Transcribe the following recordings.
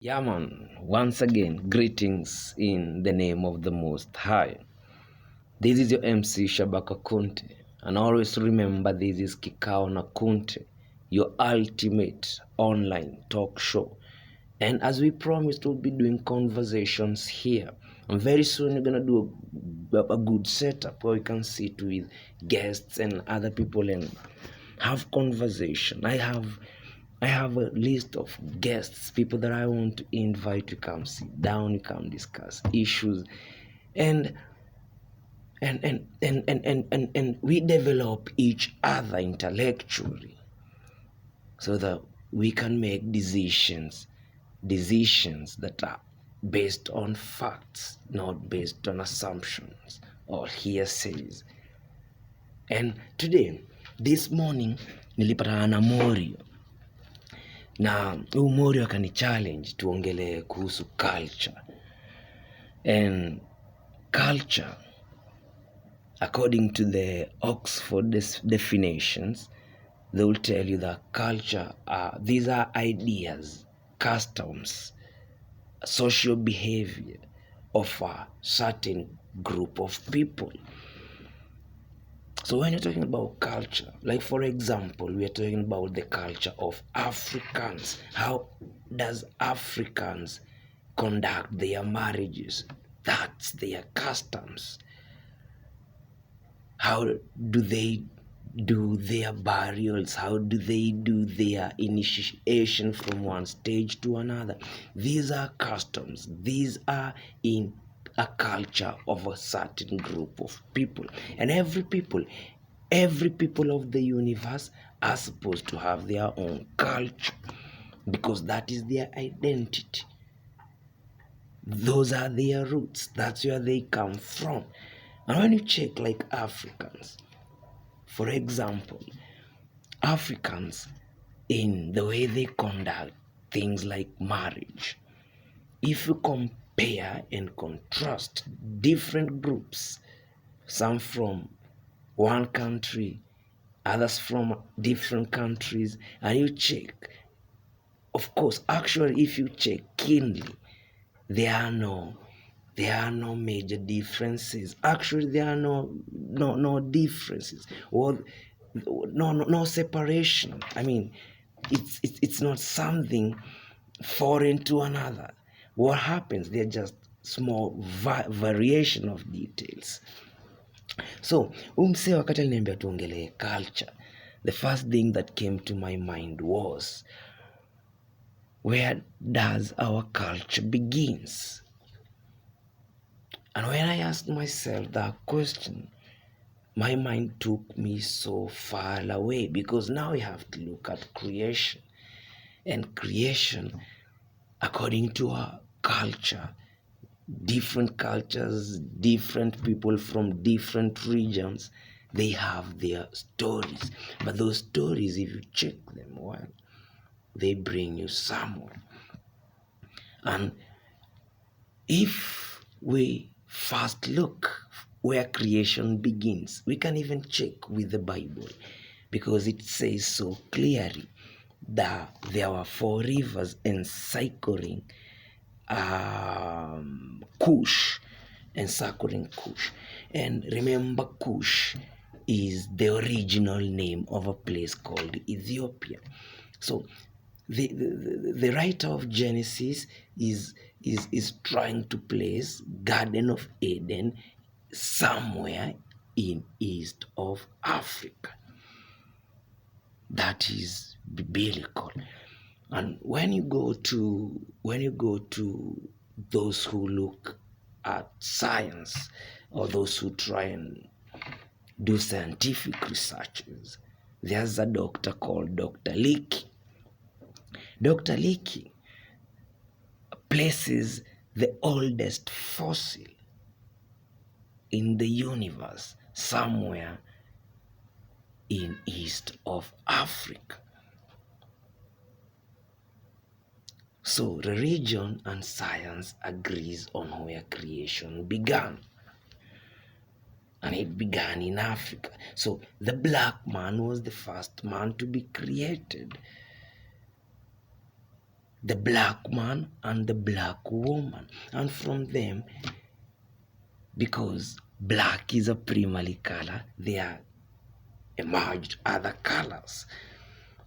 Yeah, man. Once again, greetings in the name of the Most High. This is your MC Shabaka Kunte, and always remember this is Kikao na Kunte, your ultimate online talk show. And as we promised, we'll be doing conversations here. And very soon, we're gonna do a good setup where we can sit with guests and other people and have conversation. I have a list of guests, people that I want to invite to come sit down, we come discuss issues, and and we develop each other intellectually so that we can make decisions that are based on facts, not based on assumptions or hearsays. And today, this morning, nilipatana na Morio na huu Morio akani challenge tuongelee kuhusu culture. And culture, according to the Oxford definitions, they will tell you that culture these are ideas, customs, social behavior of a certain group of people. So when you're talking about culture, like for example, we are talking about the culture of Africans. How does Africans conduct their marriages? That's their customs. How do they do their burials? How do they do their initiation from one stage to another? These are customs. These are in a culture of a certain group of people. And every people of the universe are supposed to have their own culture because that is their identity. Those are their roots. That's where they come from. And when you check like Africans, for example, Africans in the way they conduct things like marriage, if you compare and contrast different groups, some from one country, others from different countries, and you check, of course, actually, if you check keenly, there are no major differences. Actually, there are no differences or no separation. I mean, it's not something foreign to another. What happens? They're just small variation of details. So umse wakati aliniambia tuongelee culture, the first thing that came to my mind was, where does our culture begins? And when I asked myself that question, my mind took me so far away because now we have to look at creation. And creation, according to our culture, different cultures, different people from different regions, they have their stories. But those stories, if you check them well, they bring you somewhere. And if we first look where creation begins, we can even check with the Bible because it says so clearly that there were four rivers encircling Cush, encircling Cush. And remember, Cush is the original name of a place called Ethiopia. So the writer of Genesis is trying to place Garden of Eden somewhere in east of Africa. That is biblical. And when you go to those who look at science or those who try and do scientific researches, there's a doctor called Dr. Leakey. Dr. Leakey places the oldest fossil in the universe somewhere in east of Africa. So religion and science agrees on where creation began. And it began in Africa. So the black man was the first man to be created. the black man and the black woman. And from them, because black is a primary color, they are emerged other colors.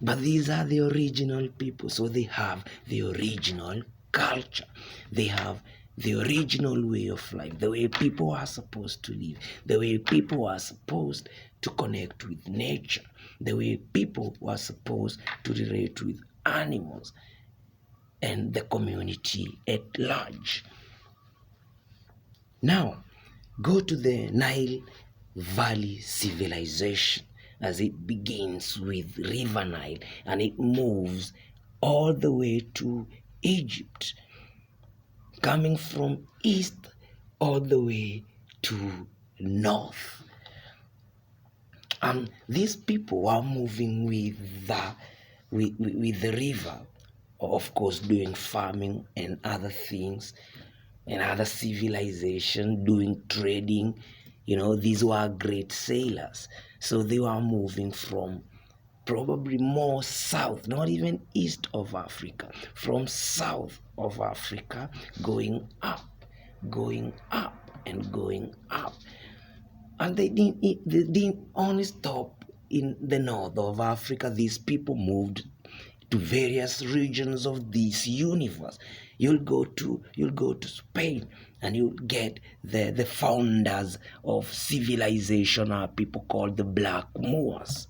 But these are the original people, so they have the original culture. They have the original way of life, the way people are supposed to live, the way people are supposed to connect with nature, the way people are supposed to relate with animals and the community at large. Now, go to the Nile Valley civilization, as it begins with River Nile and it moves all the way to Egypt, coming from east all the way to north. And these people are moving with the river, of course, doing farming and other things, and other civilization, doing trading. These were great sailors. So they were moving from probably more south, not even east of Africa, from south of Africa, going up, and going up. And they didn't only stop in the north of Africa. These people moved to various regions of this universe. You'll go to Spain and you'll get the founders of civilization are people called the Black Moors.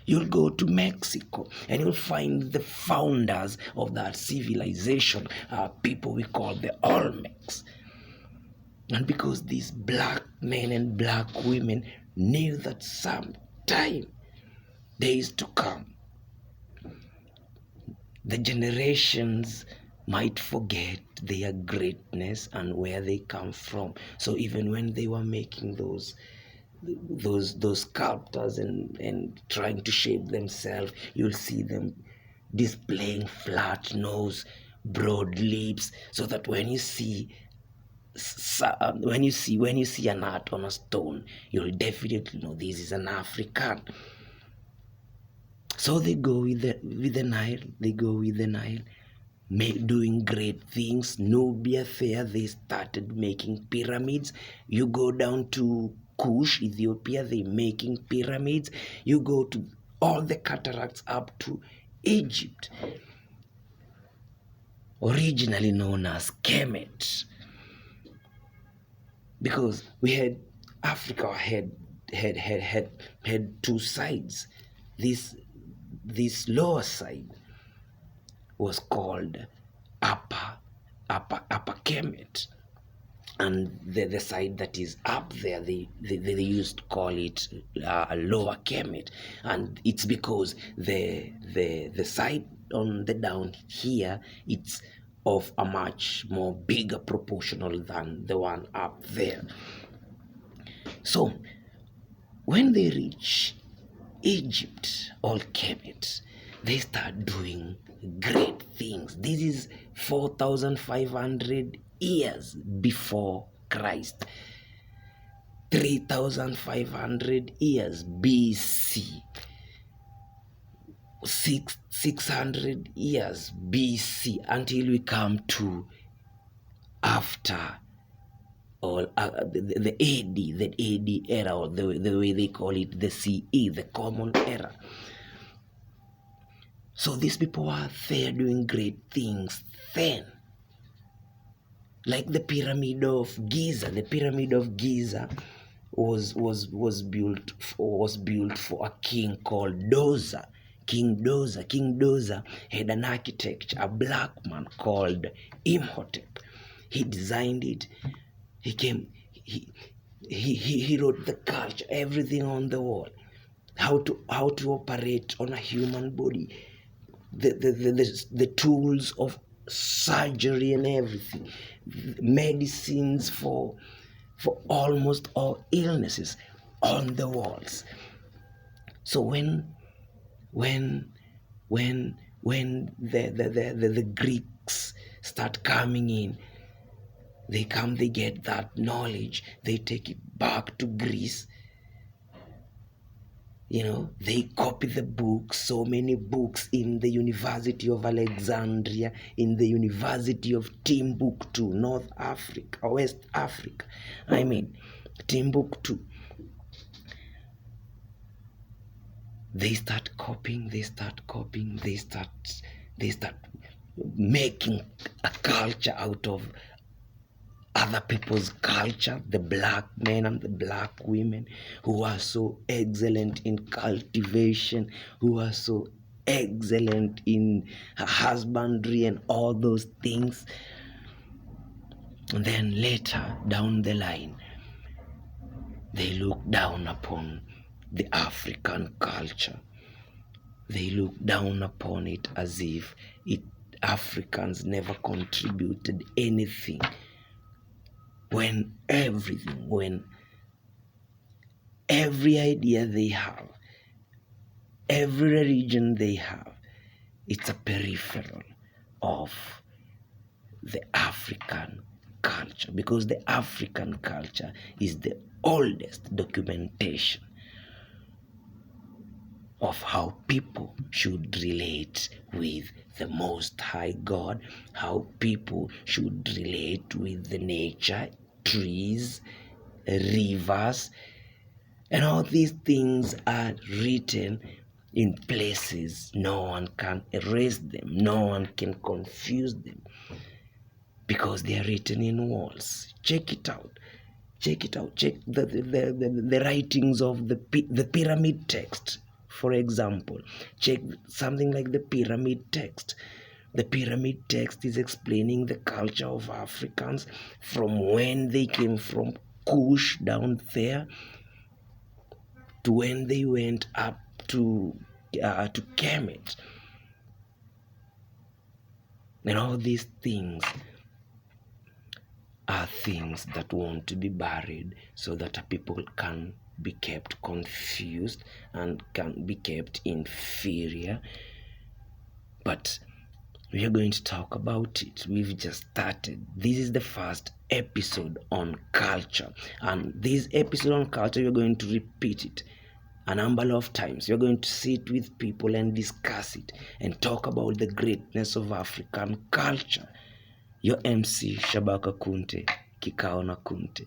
You'll go to Mexico and you'll find the founders of that civilization are people we call the Olmecs. And because these black men and black women knew that some time, days to come, the generations might forget their greatness and where they come from. So even when they were making those sculptors and trying to shape themselves, you'll see them displaying flat nose, broad lips, so that when you see an art on a stone, you'll definitely know this is an African. So they go with the Nile. They go with the Nile, doing great things. Nubia there, they started making pyramids. You go down to Kush, Ethiopia, they making pyramids. You go to all the cataracts up to Egypt, originally known as Kemet, because we had Africa had two sides. This lower side was called upper Kemet, and the side that is up there, they used to call it lower Kemet. And it's because the side on the down here, it's of a much more bigger proportional than the one up there. So when they reach Egypt or Kemet, they start doing great things. This is 4,500 years before Christ, 3,500 years BC, 600 years BC, until we come to after or the AD era, or the way they call it, the CE, the Common Era. So these people are there doing great things then. Like the Pyramid of Giza. The Pyramid of Giza was built for a king called Doza. King Doza had an architect, a black man called Imhotep. He designed it. He wrote the culture, everything on the wall, how to operate on a human body, the tools of surgery and everything, medicines for almost all illnesses on the walls. So when the Greeks start coming in, they get that knowledge, they take it back to Greece. They copy the books, so many books in the University of Alexandria, in the University of Timbuktu, North Africa, West Africa. Timbuktu. They start copying, they start making a culture out of other people's culture, the black men and the black women who are so excellent in cultivation, who are so excellent in husbandry and all those things. And then later down the line, they look down upon the African culture. They look down upon it as if Africans never contributed anything. When every idea they have, every religion they have, it's a peripheral of the African culture, because the African culture is the oldest documentation of how people should relate with the Most High God, how people should relate with the nature, trees, rivers, and all these things are written in places no one can erase them, no one can confuse them, because they are written in walls. Check it out. Check the writings of the pyramid text. For example, check something like the pyramid text. The pyramid text is explaining the culture of Africans from when they came from Kush down there to when they went up to Kemet. And all these things are things that want to be buried so that people can be kept confused and can be kept inferior. But we are going to talk about it. We've just started. This is the first episode on culture, and this episode on culture, we're going to repeat it a number of times. We're going to sit with people and discuss it and talk about the greatness of African culture. Your MC Shabaka Kunte, kikao na Kunte.